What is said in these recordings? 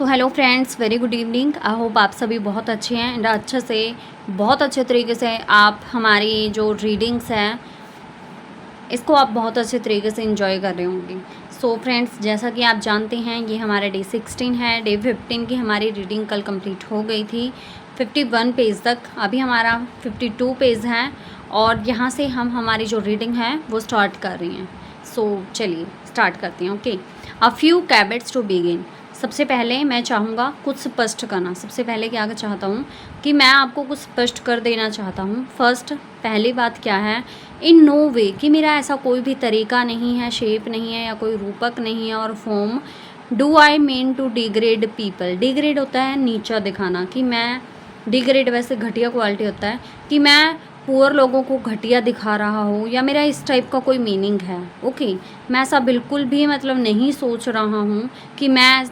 So hello friends, very good evening. I hope आप सभी बहुत अच्छे हैं एंड बहुत अच्छे तरीके से आप हमारी जो रीडिंग्स हैं इसको आप बहुत अच्छे तरीके से एंजॉय कर रहे होंगे। सो फ्रेंड्स, जैसा कि आप जानते हैं ये हमारा डे 16 है। डे 15 की हमारी रीडिंग कल कंप्लीट हो गई थी 51 पेज तक। अभी हमारा 52 पेज है और यहाँ से हम हमारी जो रीडिंग है वो स्टार्ट कर रहे हैं। सो चलिए स्टार्ट करते हैं। Okay, a few caveats to begin. सबसे पहले मैं चाहूँगा कुछ स्पष्ट करना। सबसे पहले क्या चाहता हूँ कि मैं आपको कुछ स्पष्ट कर देना चाहता हूँ। फर्स्ट, पहली बात क्या है, इन नो वे कि मेरा ऐसा कोई भी तरीका नहीं है, शेप नहीं है या कोई रूपक नहीं है और form do I mean to degrade people. Degrade होता है नीचा दिखाना, कि मैं डिग्रेड वैसे घटिया क्वालिटी होता है, कि मैं पुअर लोगों को घटिया दिखा रहा हो या मेरा इस टाइप का कोई मीनिंग है। ओके, मैं ऐसा बिल्कुल भी मतलब नहीं सोच रहा हूँ कि मैं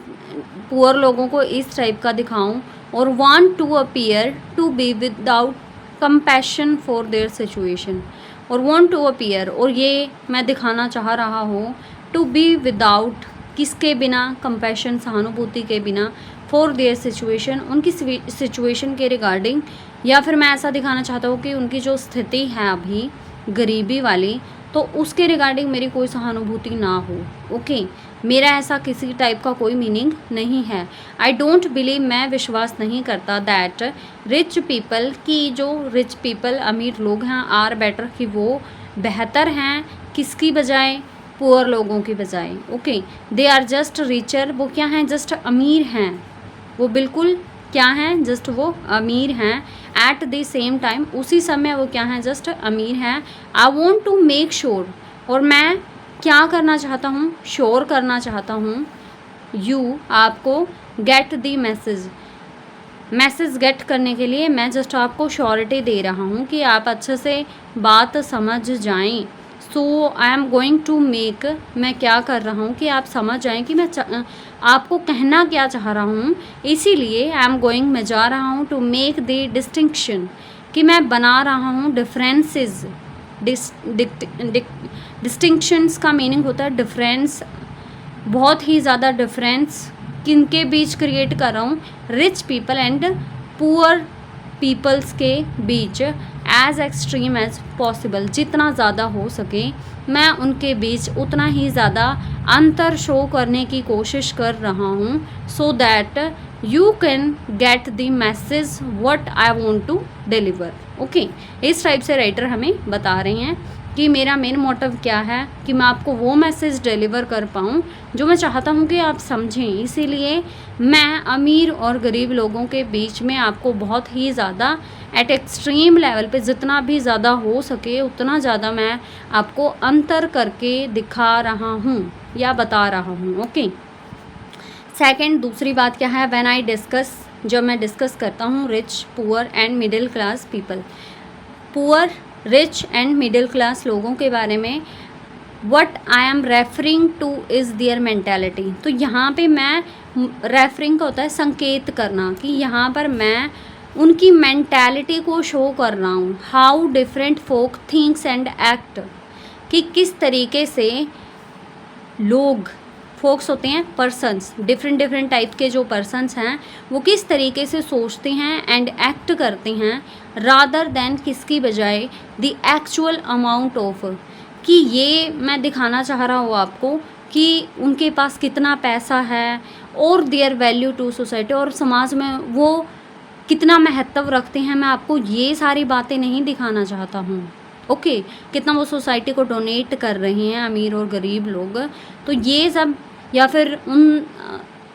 पुअर लोगों को इस टाइप का दिखाऊं और want to appear to be without compassion for their situation. और वांट टू अपीयर, और ये मैं दिखाना चाह रहा हूँ टू बी विदाउट, किसके बिना, कंपैशन सहानुभूति के बिना, फॉर देयर सिचुएशन उनकी सिचुएशन के रिगार्डिंग, या फिर मैं ऐसा दिखाना चाहता हूँ कि उनकी जो स्थिति है अभी गरीबी वाली, तो उसके रिगार्डिंग मेरी कोई सहानुभूति ना हो। ओके, मेरा ऐसा किसी टाइप का कोई मीनिंग नहीं है। आई डोंट बिलीव, मैं विश्वास नहीं करता दैट रिच पीपल, कि जो रिच पीपल अमीर लोग हैं, आर बेटर, कि वो बेहतर हैं किसकी बजाय, पुअर लोगों की बजाय। Okay, they are just richer, वो क्या हैं, जस्ट अमीर हैं। वो बिल्कुल क्या हैं, जस्ट वो अमीर हैं। एट द सेम टाइम, उसी समय वो क्या हैं, जस्ट अमीर हैं। I want to make sure, और मैं क्या करना चाहता हूँ, श्योर करना चाहता हूँ, यू, आपको, गेट द मैसेज गेट करने के लिए मैं जस्ट आपको श्योरिटी दे रहा हूँ कि आप अच्छे से बात समझ जाएं। So I am going to make, मैं क्या कर रहा हूँ कि आप समझ जाएं कि मैं आपको कहना क्या चाह रहा हूँ। इसीलिए आई एम गोइंग, मैं जा रहा हूँ, टू मेक द डिस्टिंक्शन, कि मैं बना रहा हूँ डिफरेंसेस। डिस्टिंक्शंस का मीनिंग होता है डिफरेंस, बहुत ही ज़्यादा डिफरेंस किनके बीच क्रिएट कर रहा हूँ, rich people and poor peoples के बीच, एज एक्सट्रीम एज पॉसिबल, जितना ज़्यादा हो सके मैं उनके बीच उतना ही ज़्यादा अंतर शो करने की कोशिश कर रहा हूँ, so that you can get the message what I want to deliver. Okay, इस टाइप से राइटर हमें बता रहे हैं कि मेरा मेन मोटिव क्या है, कि मैं आपको वो मैसेज डिलीवर कर पाऊँ जो मैं चाहता हूँ कि आप समझें। इसीलिए मैं अमीर और गरीब लोगों के बीच में आपको बहुत ही ज़्यादा एट एक्सट्रीम लेवल पे जितना भी ज़्यादा हो सके उतना ज़्यादा मैं आपको अंतर करके दिखा रहा हूँ या बता रहा हूँ। ओके, सेकंड, दूसरी बात क्या है, व्हेन आई डिस्कस, जब मैं डिस्कस करता हूँ rich, poor and middle class people, poor, rich and middle class लोगों के बारे में, what I am referring to is their mentality. तो यहाँ पे मैं, रेफरिंग का होता है संकेत करना, कि यहाँ पर मैं उनकी मेंटालिटी को शो कर रहा हूँ। How different folk thinks and act, कि किस तरीके से लोग, फोक्स होते हैं पर्सन्स, डिफरेंट टाइप के जो पर्सन्स हैं वो किस तरीके से सोचते हैं एंड एक्ट करते हैं, रादर देन, किसकी बजाय, द एक्चुअल अमाउंट ऑफ, कि ये मैं दिखाना चाह रहा हूँ आपको कि उनके पास कितना पैसा है, और देयर वैल्यू टू सोसाइटी, और समाज में वो कितना महत्व रखते हैं। मैं आपको ये सारी बातें नहीं दिखाना चाहता हूँ। ओके, कितना वो सोसाइटी को डोनेट कर रहे हैं अमीर और गरीब लोग, तो ये सब, या फिर उन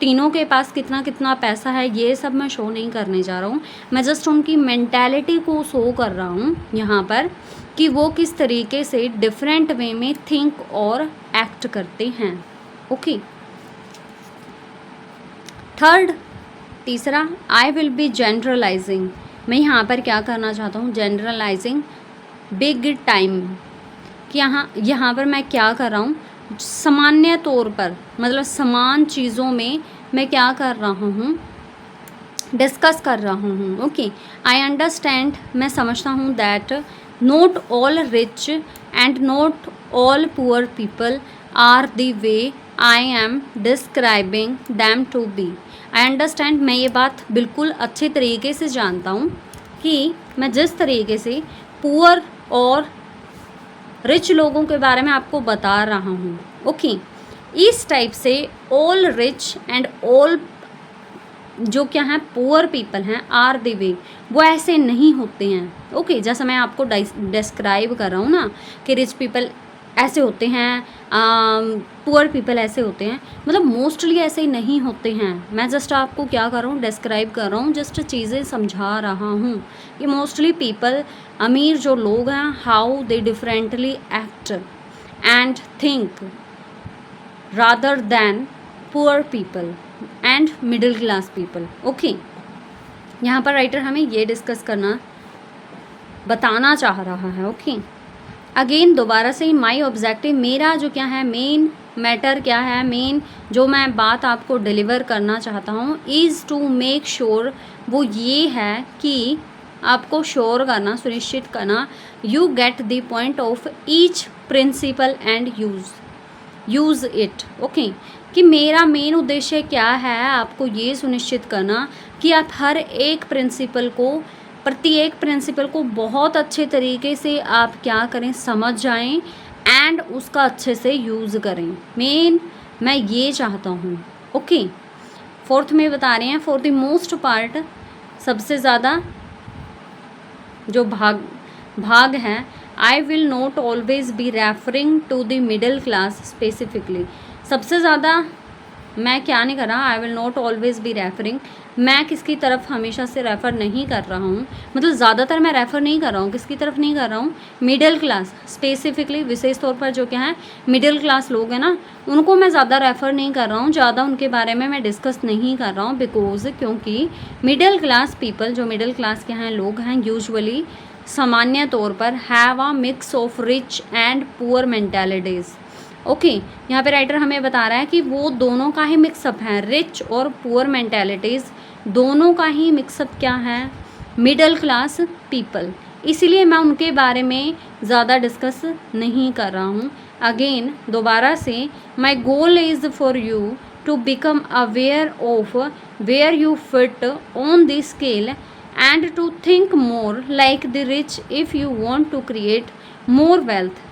तीनों के पास कितना कितना पैसा है, ये सब मैं शो नहीं करने जा रहा हूँ। मैं जस्ट उनकी मेंटालिटी को शो कर रहा हूँ यहाँ पर, कि वो किस तरीके से डिफरेंट वे में थिंक और एक्ट करते हैं। ओके, थर्ड, तीसरा, आई विल बी जनरलाइजिंग, मैं यहाँ पर क्या करना चाहता हूँ, जनरलाइजिंग बिग टाइम, कि यहाँ पर मैं क्या कर रहा हूँ, सामान्य तौर पर, मतलब समान चीज़ों में मैं क्या कर रहा हूँ, डिस्कस कर रहा हूँ। ओके, आई अंडरस्टैंड, मैं समझता हूँ, that not all rich and not all poor people are the way I am describing them to be. I understand, मैं ये बात बिल्कुल अच्छे तरीके से जानता हूँ कि मैं जिस तरीके से पुअर और रिच लोगों के बारे में आपको बता रहा हूँ, ओके, इस टाइप से ऑल रिच एंड ऑल जो क्या है पुअर पीपल हैं आर द वे, वो ऐसे नहीं होते हैं। ओके, जैसा मैं आपको डिस्क्राइब कर रहा हूँ ना कि रिच पीपल ऐसे होते हैं, पुअर पीपल ऐसे होते हैं, मतलब मोस्टली ऐसे ही नहीं होते हैं। मैं जस्ट आपको क्या कर रहा हूँ, डिस्क्राइब कर रहा हूँ, जस्ट चीज़ें समझा रहा हूँ कि मोस्टली पीपल, अमीर जो लोग हैं, how they differently act and think rather than poor people and middle class people. Okay, यहाँ पर राइटर हमें ये डिस्कस करना बताना चाह रहा है। ओके, अगेन दोबारा से माई ऑब्जेक्टिव, मेरा जो क्या है मेन मैटर क्या है, मेन जो मैं बात आपको डिलीवर करना चाहता हूँ इज़ टू मेक श्योर, वो ये है कि आपको श्योर करना, सुनिश्चित करना, you get the point of each principle and use it. Okay, कि मेरा मेन उद्देश्य क्या है, आपको ये सुनिश्चित करना कि आप हर एक प्रिंसिपल को, प्रत्येक प्रिंसिपल को बहुत अच्छे तरीके से आप क्या करें, समझ जाएं एंड उसका अच्छे से यूज़ करें। मेन मैं ये चाहता हूँ। ओके, फोर्थ में बता रहे हैं, फॉर द मोस्ट पार्ट, सबसे ज़्यादा जो भाग है, I will not always be referring to the middle class specifically. सबसे ज़्यादा मैं क्या नहीं कर रहा, I will not always be referring, मैं किसकी तरफ हमेशा से रेफ़र नहीं कर रहा हूँ, मतलब ज़्यादातर मैं रेफ़र नहीं कर रहा हूँ, किसकी तरफ नहीं कर रहा हूँ, मिडिल क्लास स्पेसिफिकली, विशेष तौर पर जो क्या है मिडिल क्लास लोग हैं ना, उनको मैं ज़्यादा रेफ़र नहीं कर रहा हूँ, ज़्यादा उनके बारे में मैं डिस्कस नहीं कर रहा हूँ, बिकॉज क्योंकि मिडिल क्लास पीपल, जो मिडिल क्लास के हैं लोग हैं, यूजुअली सामान्य तौर पर have a mix of rich and poor mentalities. Okay, यहाँ पे राइटर हमें बता रहा है कि वो दोनों का ही मिक्सअप है, रिच और पुअर मेंटालिटीज़ दोनों का ही मिक्सअप क्या है, मिडिल क्लास पीपल, इसीलिए मैं उनके बारे में ज़्यादा डिस्कस नहीं कर रहा हूँ। अगेन दोबारा से, my goal is for you to become aware of where you fit on the scale and to think more like the rich if you want to create more wealth.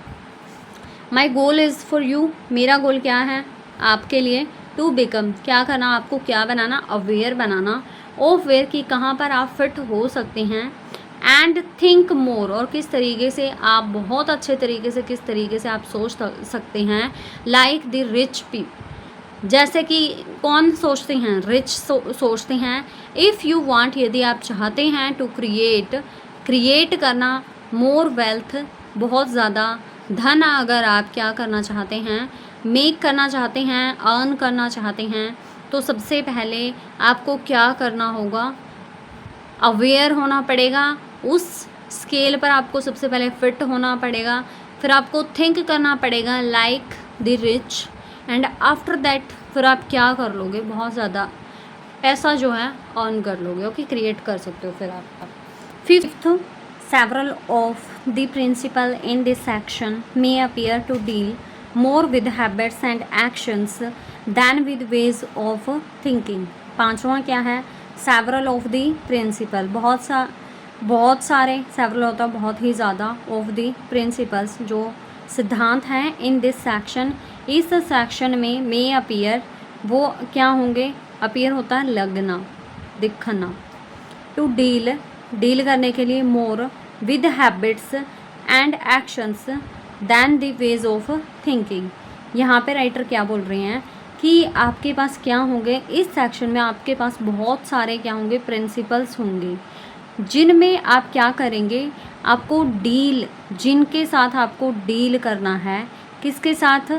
My goal is for you, मेरा goal क्या है आपके लिए, to become, क्या करना, आपको क्या बनाना, aware banana, of where की कहाँ पर आप फिट हो सकते हैं, एंड थिंक मोर, और किस तरीके से आप बहुत अच्छे तरीके से, किस तरीके से आप सोच सकते हैं, लाइक द रिच पीपल, जैसे कि कौन सोचते हैं, रिच सोचते हैं, इफ़ यू वांट, यदि आप चाहते हैं, टू क्रिएट करना, मोर वेल्थ, बहुत ज़्यादा धन अगर आप क्या करना चाहते हैं, मेक करना चाहते हैं, अर्न करना चाहते हैं, तो सबसे पहले आपको क्या करना होगा, अवेयर होना पड़ेगा, उस स्केल पर आपको सबसे पहले फिट होना पड़ेगा, फिर आपको थिंक करना पड़ेगा like the rich, and after that फिर आप क्या कर लोगे, बहुत ज़्यादा पैसा जो है अर्न कर लोगे। ओके, क्रिएट कर सकते हो फिर आप। Fifth, several of the principles in this section may appear to deal more with habits and actions than with ways of thinking। पांचवा क्या है, several of the principle, बहुत सारे, several होता है बहुत ही ज़्यादा, of the principles जो सिद्धांत हैं, in this section, इस सेक्शन में may appear, वो क्या होंगे, appear होता है लगना, दिखना, to डील करने के लिए, more with habits and actions than the ways of thinking. यहाँ पे राइटर क्या बोल रहे हैं कि आपके पास क्या होंगे, इस सेक्शन में आपके पास बहुत सारे क्या होंगे, प्रिंसिपल्स होंगे, जिनमें आप क्या करेंगे, आपको डील, जिनके साथ आपको डील करना है, किसके साथ,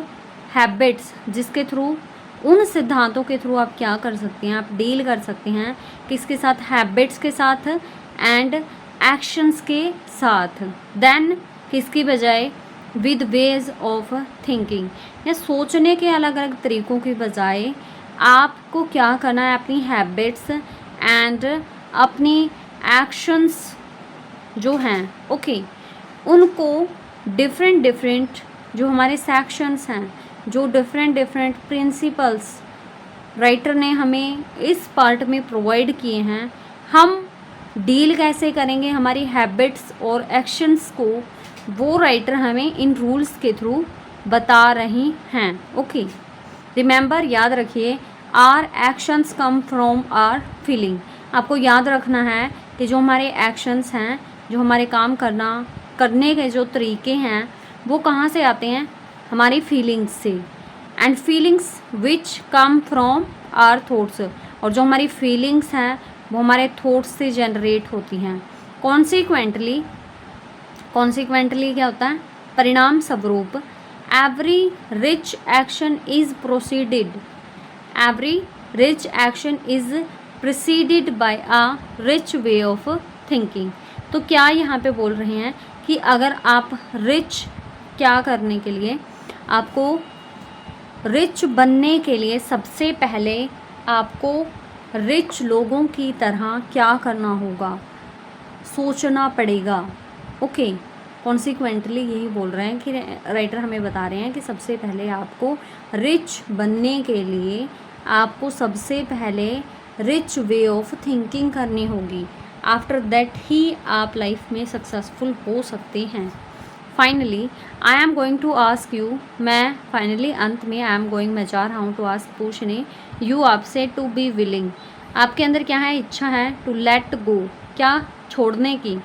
हैबिट्स, जिसके थ्रू, उन सिद्धांतों के थ्रू आप क्या कर सकते हैं, आप डील कर सकते हैं, किसके साथ, हैबिट्स के साथ एंड एक्शंस के साथ, देन किसकी बजाय, विद वेज ऑफ थिंकिंग, या सोचने के अलग अलग तरीक़ों की बजाय आपको क्या करना है, अपनी हैबिट्स एंड अपनी एक्शंस जो हैं, ओके, उनको डिफरेंट जो हमारे सेक्शंस हैं, जो डिफरेंट डिफरेंट प्रिंसिपल्स राइटर ने हमें इस पार्ट में प्रोवाइड किए हैं, हम डील कैसे करेंगे हमारी हैबिट्स और एक्शंस को, वो राइटर हमें इन रूल्स के थ्रू बता रही हैं। ओके, रिमेंबर, याद रखिए, our actions come from our feeling. आपको याद रखना है कि जो हमारे एक्शंस हैं, जो हमारे काम करने के जो तरीके हैं, वो कहाँ से आते हैं, हमारी फीलिंग्स से। And feelings which come from our thoughts, और जो हमारी फीलिंग्स हैं वो हमारे थॉट्स से जनरेट होती हैं। कॉन्सिक्वेंटली क्या होता है, परिणाम स्वरूप, every rich action is proceeded by a rich way of thinking. तो क्या यहाँ पे बोल रहे हैं कि अगर आप रिच, क्या करने के लिए, आपको रिच बनने के लिए सबसे पहले आपको रिच लोगों की तरह क्या करना होगा, सोचना पड़ेगा। ओके, कॉन्सिक्वेंटली यही बोल रहे हैं कि राइटर हमें बता रहे हैं कि सबसे पहले आपको रिच बनने के लिए आपको सबसे पहले रिच वे ऑफ थिंकिंग करनी होगी। आफ्टर दैट ही आप लाइफ में सक्सेसफुल हो सकते हैं। Finally I am going to ask you, मैं फाइनली अंत में मैं जा रहा हूँ टू आस्क, पूछने यू आपसे, टू बी विलिंग, आपके अंदर क्या है, इच्छा है, टू लेट गो, क्या, छोड़ने की,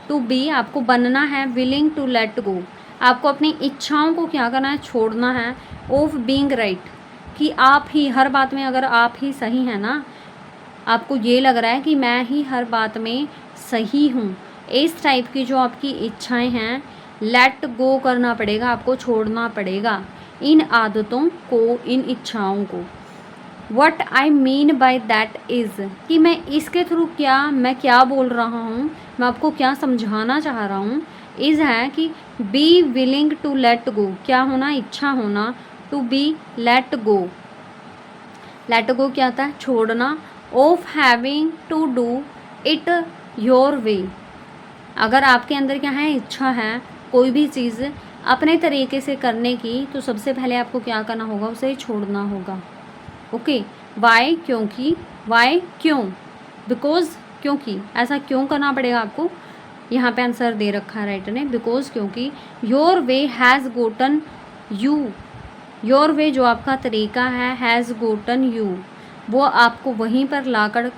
टू बी आपको बनना है, विलिंग टू लेट गो, आपको अपनी इच्छाओं को क्या करना है, छोड़ना है, ऑफ बीइंग राइट, कि आप ही हर बात में, अगर आप ही सही हैं ना, आपको ये लग रहा है कि मैं ही हर बात में सही हूँ, इस टाइप की जो आपकी इच्छाएं हैं, लेट गो करना पड़ेगा, आपको छोड़ना पड़ेगा इन आदतों को, इन इच्छाओं को। What I mean by that is, कि मैं इसके थ्रू मैं क्या बोल रहा हूँ, मैं आपको क्या समझाना चाह रहा हूँ। इज़ है कि be willing to let go, क्या होना, इच्छा होना, टू बी लेट गो क्या होता है, छोड़ना, of having to do it your way, अगर आपके अंदर क्या है, इच्छा है कोई भी चीज़ अपने तरीके से करने की, तो सबसे पहले आपको क्या करना होगा, उसे छोड़ना होगा। ओके, वाई, क्योंकि, वाई, क्यों, बिकॉज, क्योंकि, ऐसा क्यों करना पड़ेगा आपको, यहाँ पे आंसर दे रखा है राइटर ने, बिकॉज, क्योंकि, your way has Gotan you, your way जो आपका तरीका है, हैज़ गोटन यू, वो आपको वहीं पर लाकर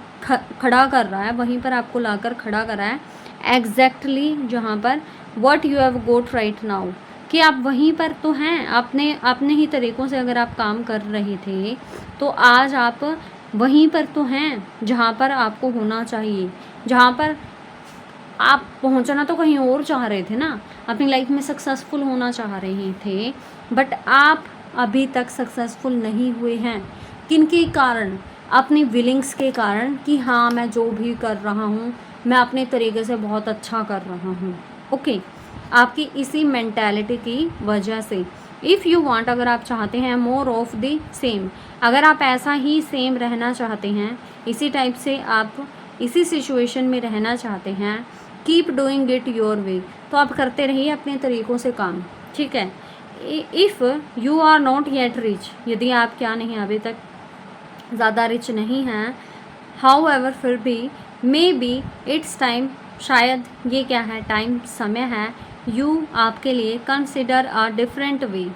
खड़ा कर रहा है, वहीं पर आपको लाकर खड़ा कर रहा है, एग्जैक्टली जहाँ पर what you have got right now, कि आप वहीं पर तो हैं, अपने ही तरीक़ों से अगर आप काम कर रहे थे तो आज आप वहीं पर तो हैं जहाँ पर आपको होना चाहिए, जहाँ पर आप पहुँचना तो कहीं और चाह रहे थे ना, अपनी लाइफ में सक्सेसफुल होना चाह रहे थे, बट आप अभी तक सक्सेसफुल नहीं हुए हैं। किनके कारण, अपनी विलिंग्स के कारण, कि हाँ मैं जो भी कर रहा हूँ मैं अपने तरीके से बहुत अच्छा कर रहा हूँ। ओके, आपकी इसी मेंटालिटी की वजह से। इफ़ यू वांट, अगर आप चाहते हैं, मोर ऑफ द सेम, अगर आप ऐसा ही सेम रहना चाहते हैं, इसी टाइप से आप इसी सिचुएशन में रहना चाहते हैं, कीप डूइंग इट योर वे, तो आप करते रहिए अपने तरीक़ों से काम, ठीक है। If you are not yet rich, यदि आप क्या नहीं अभी तक ज़्यादा रिच नहीं हैं, हाउ एवर फिर भी, मे बी इट्स टाइम, शायद ये क्या है, टाइम, समय है, यू आपके लिए, कंसिडर अ डिफरेंट वे,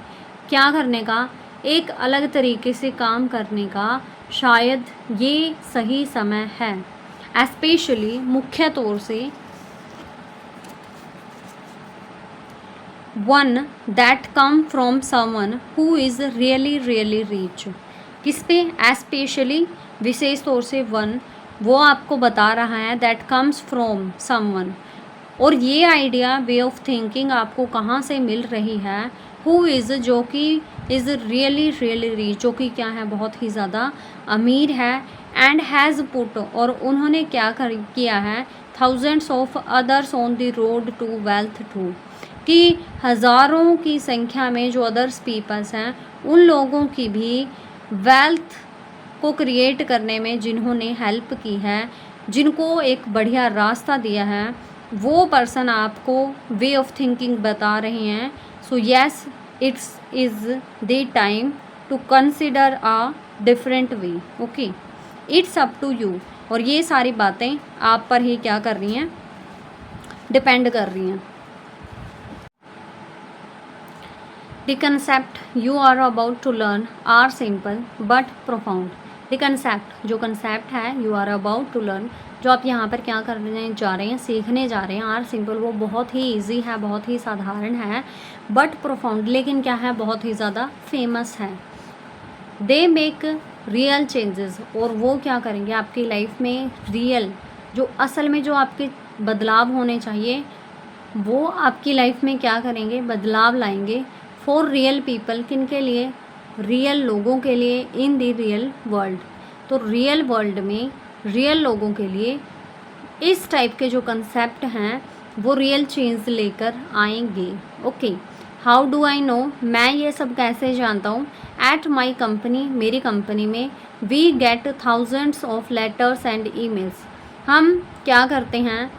क्या करने का, एक अलग तरीके से काम करने का, शायद ये सही समय है। एस्पेशली, मुख्य तौर से, one that come from someone who is really really rich, किस पे, एस्पेशली, विशेष तौर से, वन, वो आपको बता रहा है, दैट कम्स फ्रॉम समवन, और ये आइडिया, वे ऑफ थिंकिंग आपको कहाँ से मिल रही है, हु इज़, जो कि, इज़ रियली रियली रिच, जो कि क्या है, बहुत ही ज़्यादा अमीर है, एंड हैज़ पुट, और उन्होंने क्या किया है, thousands of others on the road to wealth to, कि हज़ारों की संख्या में जो अदर्स पीपल्स हैं, उन लोगों की भी वेल्थ को क्रिएट करने में जिन्होंने हेल्प की है, जिनको एक बढ़िया रास्ता दिया है, वो पर्सन आपको वे ऑफ थिंकिंग बता रहे हैं। So yes, it's is the time to consider a different way. Okay, it's up to you. और ये सारी बातें आप पर ही क्या कर रही हैं, डिपेंड कर रही हैं। The concept you are about to learn are simple but profound. The concept, जो concept है you are about to learn, जो आप यहाँ पर क्या करने जा रहे हैं, सीखने जा रहे हैं, are simple, वो बहुत ही easy है, बहुत ही साधारण है, but profound, लेकिन क्या है, बहुत ही ज़्यादा famous है। They make real changes, और वो क्या करेंगे आपकी लाइफ में रियल, जो असल में जो आपके बदलाव होने चाहिए वो आपकी लाइफ में क्या करेंगे, बदलाव लाएंगे। फॉर रियल पीपल, किन के लिए, रियल लोगों के लिए, इन द रियल वर्ल्ड, तो रियल वर्ल्ड में रियल लोगों के लिए इस टाइप के जो कंसेप्ट हैं वो रियल चेंज लेकर आएंगे। Okay, how do I know, मैं ये सब कैसे जानता हूँ। एट माई कंपनी, मेरी कंपनी में, we get thousands of letters and emails, हम क्या करते हैं,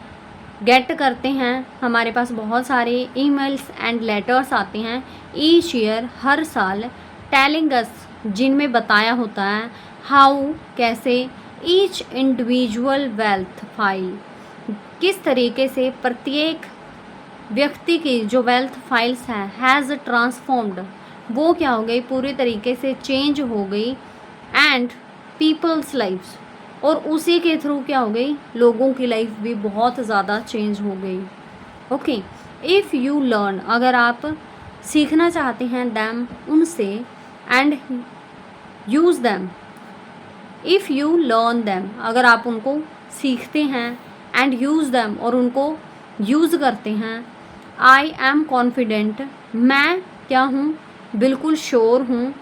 गेट करते हैं, हमारे पास बहुत सारे ईमेल्स एंड लेटर्स आते हैं, ईच ईयर, हर साल, टेलिंग अस, जिनमें बताया होता है, हाउ, कैसे, ईच इंडिविजुअल वेल्थ फाइल, किस तरीके से प्रत्येक व्यक्ति की जो वेल्थ फाइल्स हैं, हैज़ ट्रांसफॉर्म्ड, वो क्या हो गई, पूरी तरीके से चेंज हो गई, एंड पीपल्स लाइफ्स, और उसी के थ्रू क्या हो गई, लोगों की लाइफ भी बहुत ज़्यादा चेंज हो गई। ओके, इफ़ यू लर्न, अगर आप सीखना चाहते हैं, दैम, उनसे, and use them, if you learn them, अगर आप उनको सीखते हैं, एंड यूज़ दैम, और उनको यूज़ करते हैं, आई एम कॉन्फिडेंट, मैं क्या हूँ, बिल्कुल श्योर हूँ,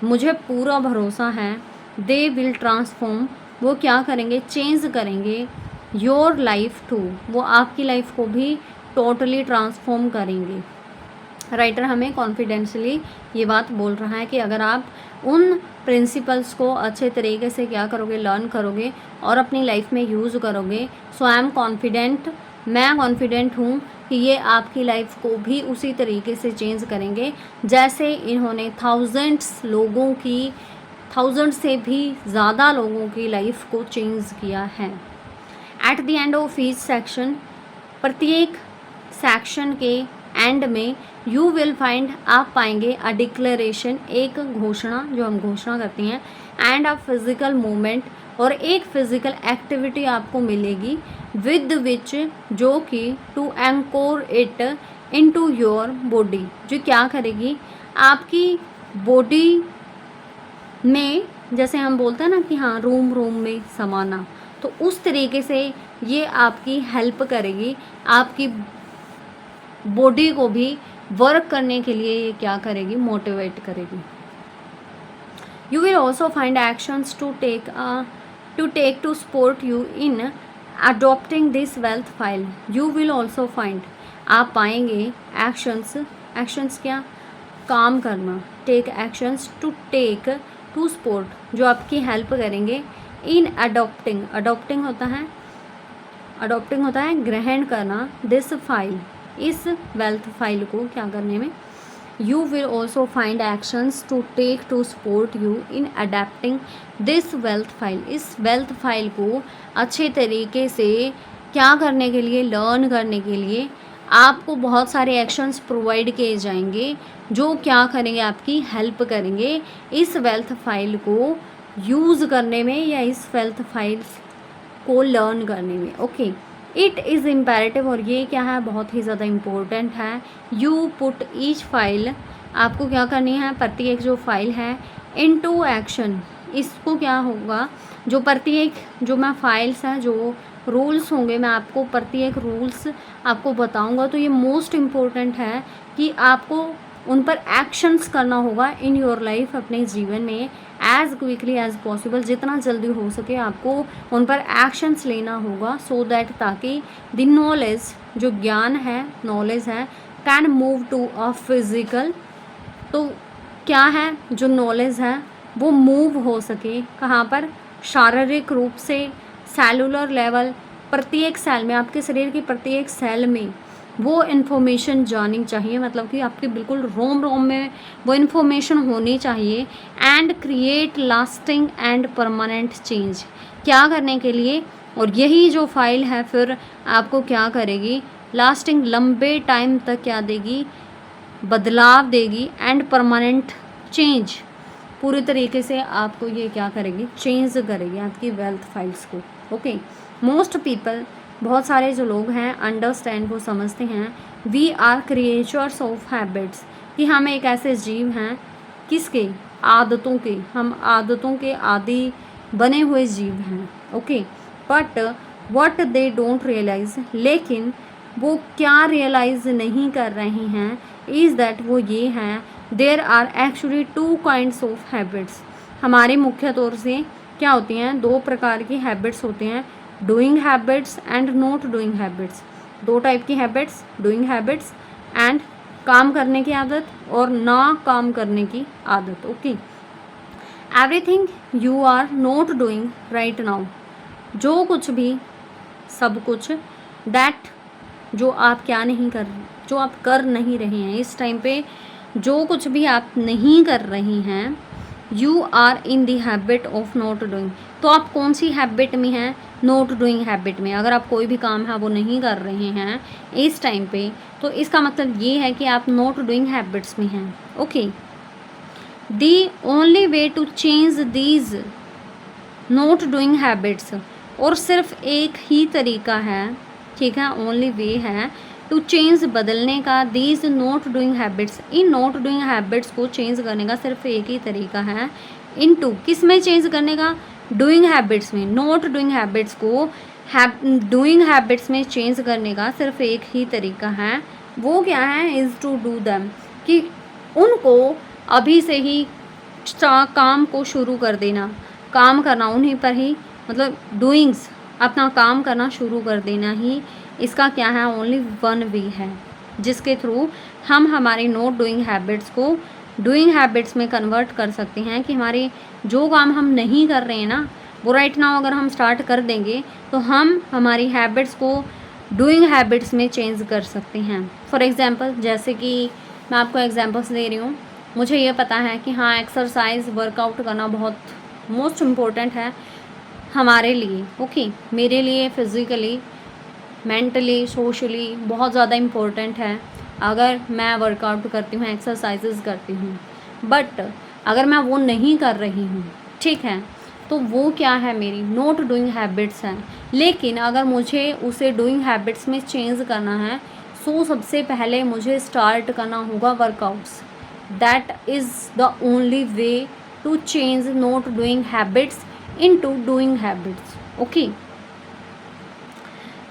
मुझे पूरा भरोसा है, दे विल ट्रांसफॉर्म, वो क्या करेंगे, चेंज करेंगे, योर लाइफ टू, वो आपकी लाइफ को भी टोटली ट्रांसफॉर्म करेंगे। राइटर हमें कॉन्फिडेंशली ये बात बोल रहा है कि अगर आप उन प्रिंसिपल्स को अच्छे तरीके से क्या करोगे, लर्न करोगे और अपनी लाइफ में यूज़ करोगे, सो आई एम कॉन्फिडेंट, मैं कॉन्फिडेंट हूँ कि ये आपकी लाइफ को भी उसी तरीके से चेंज करेंगे जैसे इन्होंने थाउजेंड से भी ज़्यादा लोगों की लाइफ को चेंज किया है। At the end of each section, प्रत्येक सेक्शन के एंड में, यू विल फाइंड, आप पाएंगे, अ डिक्लेरेशन, एक घोषणा, जो हम घोषणा करते हैं, एंड अ फिजिकल मूवमेंट, और एक फिजिकल एक्टिविटी आपको मिलेगी, विद विच, जो कि to anchor it into your body, जो क्या करेगी, आपकी बॉडी में, जैसे हम बोलते हैं ना कि हाँ रूम में समाना, तो उस तरीके से ये आपकी हेल्प करेगी, आपकी बॉडी को भी वर्क करने के लिए ये क्या करेगी, मोटिवेट करेगी। You will also find actions to take to support you in adopting this wealth file. You will also find, आप पाएंगे, एक्शंस क्या, काम करना, टेक एक्शंस, टू सपोर्ट, जो आपकी हेल्प करेंगे, इन अडॉप्टिंग होता है ग्रहण करना, दिस फाइल, इस वेल्थ फाइल को क्या करने में। You will also find actions to take to support you in adapting this wealth file, इस वेल्थ फाइल को अच्छे तरीके से क्या करने के लिए, लर्न करने के लिए आपको बहुत सारे एक्शंस प्रोवाइड किए जाएंगे जो क्या करेंगे, आपकी हेल्प करेंगे इस वेल्थ फाइल को यूज़ करने में या इस वेल्थ फाइल्स को लर्न करने में। ओके, इट इज़ इम्पेरेटिव, और ये क्या है, बहुत ही ज़्यादा इम्पोर्टेंट है। यू पुट ईच फाइल, आपको क्या करनी है, प्रत्येक जो फाइल है, इनटू एक्शन, इसको क्या होगा, जो प्रत्येक जो मैं फाइल्स हैं, जो रूल्स होंगे, मैं आपको प्रत्येक रूल्स आपको बताऊंगा, तो ये मोस्ट इम्पोर्टेंट है कि आपको उन पर एक्शंस करना होगा इन योर लाइफ, अपने जीवन में, एज क्विकली एज पॉसिबल, जितना जल्दी हो सके आपको उन पर एक्शंस लेना होगा, सो दैट, ताकि द नॉलेज, जो ज्ञान है, नॉलेज है, can move to a physical, तो क्या है, जो नॉलेज है वो मूव हो सके, कहाँ पर, शारीरिक रूप से, सेलुलर लेवल, प्रत्येक सेल में, आपके शरीर की प्रत्येक सेल में वो इन्फॉर्मेशन जानी चाहिए, मतलब कि आपके बिल्कुल रोम रोम में वो इन्फॉर्मेशन होनी चाहिए। And create lasting and permanent change, क्या करने के लिए, और यही जो फाइल है फिर आपको क्या करेगी, लास्टिंग लंबे टाइम तक क्या देगी, बदलाव देगी, एंड परमानेंट चेंज, पूरी तरीके से आपको ये क्या करेगी, चेंज करेगी आपकी वेल्थ फाइल्स को। ओके, मोस्ट पीपल, बहुत सारे जो लोग हैं, अंडरस्टैंड, वो समझते हैं, we are creatures of habits, कि हम एक ऐसे जीव हैं, किसके, आदतों के, हम आदतों के आदि बने हुए जीव हैं। Okay, but what they don't realise, लेकिन वो क्या रियलाइज नहीं कर रहे हैं, इज़ दैट, वो ये हैं, there are actually 2 kinds of habits, हमारे मुख्य तौर से क्या होती हैं, 2 प्रकार की हैबिट्स होते हैं, doing habits and not doing habits. 2 type की हैबिट्स, डूइंग हैबिट्स एंड काम करने की आदत और ना काम करने की आदत। Okay, everything you are not doing right now, जो कुछ भी, सब कुछ, दैट, जो आप क्या नहीं कर, जो आप कर नहीं रहे हैं इस टाइम पे, जो कुछ भी आप नहीं कर रही हैं, you are in the habit of not doing, तो आप कौन सी हैबिट में हैं, नॉट डूइंग हैबिट में। अगर आप कोई भी काम है वो नहीं कर रहे हैं इस टाइम पे, तो इसका मतलब ये है कि आप नॉट डूइंग हैबिट्स में हैं। Okay, the only way to change these not doing habits, और सिर्फ एक ही तरीका है, ठीक है, ओनली वे है टू चेंज, बदलने का, these not doing habits, in not doing habits को चेंज करने का सिर्फ एक ही तरीका है, इनटू, किस में चेंज करने का, डूइंग हैबिट्स में, नॉट डूइंग हैबिट्स को डूइंग हैबिट्स में चेंज करने का सिर्फ एक ही तरीका है, वो क्या है, इज़ टू डू दैम, कि उनको अभी से ही काम को शुरू कर देना, काम करना उन्हीं पर ही, मतलब डूइंग्स, अपना काम करना शुरू कर देना ही इसका क्या है, ओनली वन वे है, जिसके थ्रू हम हमारी नॉट डूइंग हैबिट्स को डूइंग हैबिट्स में कन्वर्ट कर सकते हैं, कि हमारे जो काम हम नहीं कर रहे हैं ना, वो राइट नाउ अगर हम स्टार्ट कर देंगे तो हम हमारी हैबिट्स को डूइंग हैबिट्स में चेंज कर सकते हैं। फॉर एग्जांपल, जैसे कि मैं आपको एग्जांपल्स दे रही हूँ, मुझे ये पता है कि हाँ, एक्सरसाइज, वर्कआउट करना बहुत मोस्ट इम्पोर्टेंट है हमारे लिए। ओके, मेरे लिए फिज़िकली, मेंटली, सोशली बहुत ज़्यादा इम्पोर्टेंट है अगर मैं वर्कआउट करती हूँ, एक्सरसाइजेज करती हूँ, बट अगर मैं वो नहीं कर रही हूँ, ठीक है, तो वो क्या है, मेरी नॉट डूइंग हैबिट्स हैं। लेकिन अगर मुझे उसे डूइंग हैबिट्स में चेंज करना है, सो सबसे पहले मुझे स्टार्ट करना होगा workouts, that is the only way to change not doing habits into doing habits. Okay,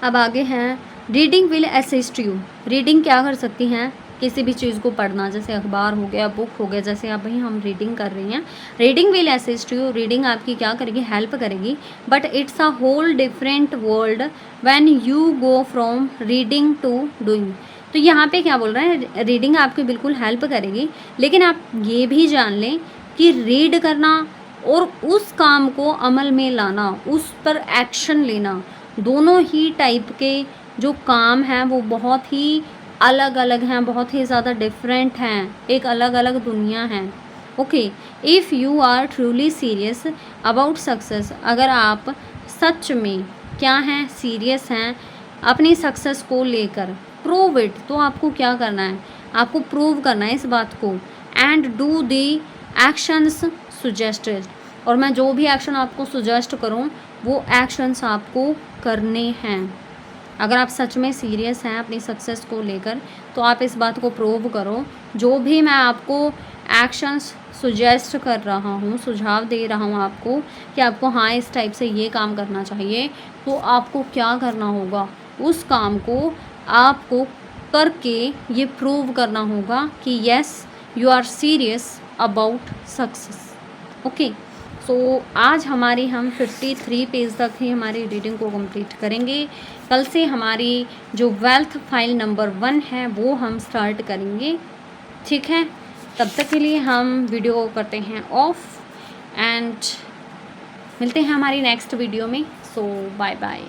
अब आगे हैं, reading will assist you, reading क्या कर सकती हैं, किसी भी चीज़ को पढ़ना, जैसे अखबार हो गया, बुक हो गया, जैसे अब भाई हम रीडिंग कर रही हैं, reading will assist you, reading आपकी क्या करेगी, हेल्प करेगी, but it's a whole different world when you go from reading to doing. तो यहाँ पे क्या बोल रहे हैं, रीडिंग आपकी बिल्कुल हेल्प करेगी, लेकिन आप ये भी जान लें कि रीड करना और उस काम को अमल में लाना, उस पर एक्शन लेना, दोनों ही टाइप के जो काम हैं वो बहुत ही अलग अलग हैं, बहुत ही ज़्यादा डिफरेंट हैं, एक अलग अलग दुनिया है। Okay, if you are truly serious about success, अगर आप सच में क्या हैं, सीरियस हैं अपनी सक्सेस को लेकर, प्रूव इट, तो आपको क्या करना है, आपको प्रूव करना है इस बात को, and do the actions suggested, और मैं जो भी एक्शन आपको सुजेस्ट करूं वो एक्शंस आपको करने हैं। अगर आप सच में सीरियस हैं अपनी सक्सेस को लेकर, तो आप इस बात को प्रूव करो, जो भी मैं आपको एक्शंस सुजेस्ट कर रहा हूँ, सुझाव दे रहा हूँ आपको कि आपको हाँ इस टाइप से ये काम करना चाहिए, तो आपको क्या करना होगा, उस काम को आपको करके ये प्रूव करना होगा कि yes you are serious about success. Okay, so आज हमारी हम 53 पेज तक ही हमारी रीडिंग को कंप्लीट करेंगे। कल से हमारी जो वेल्थ फाइल नंबर 1 है वो हम स्टार्ट करेंगे, ठीक है। तब तक के लिए हम वीडियो को करते हैं ऑफ एंड मिलते हैं हमारी नेक्स्ट वीडियो में। सो बाय बाय।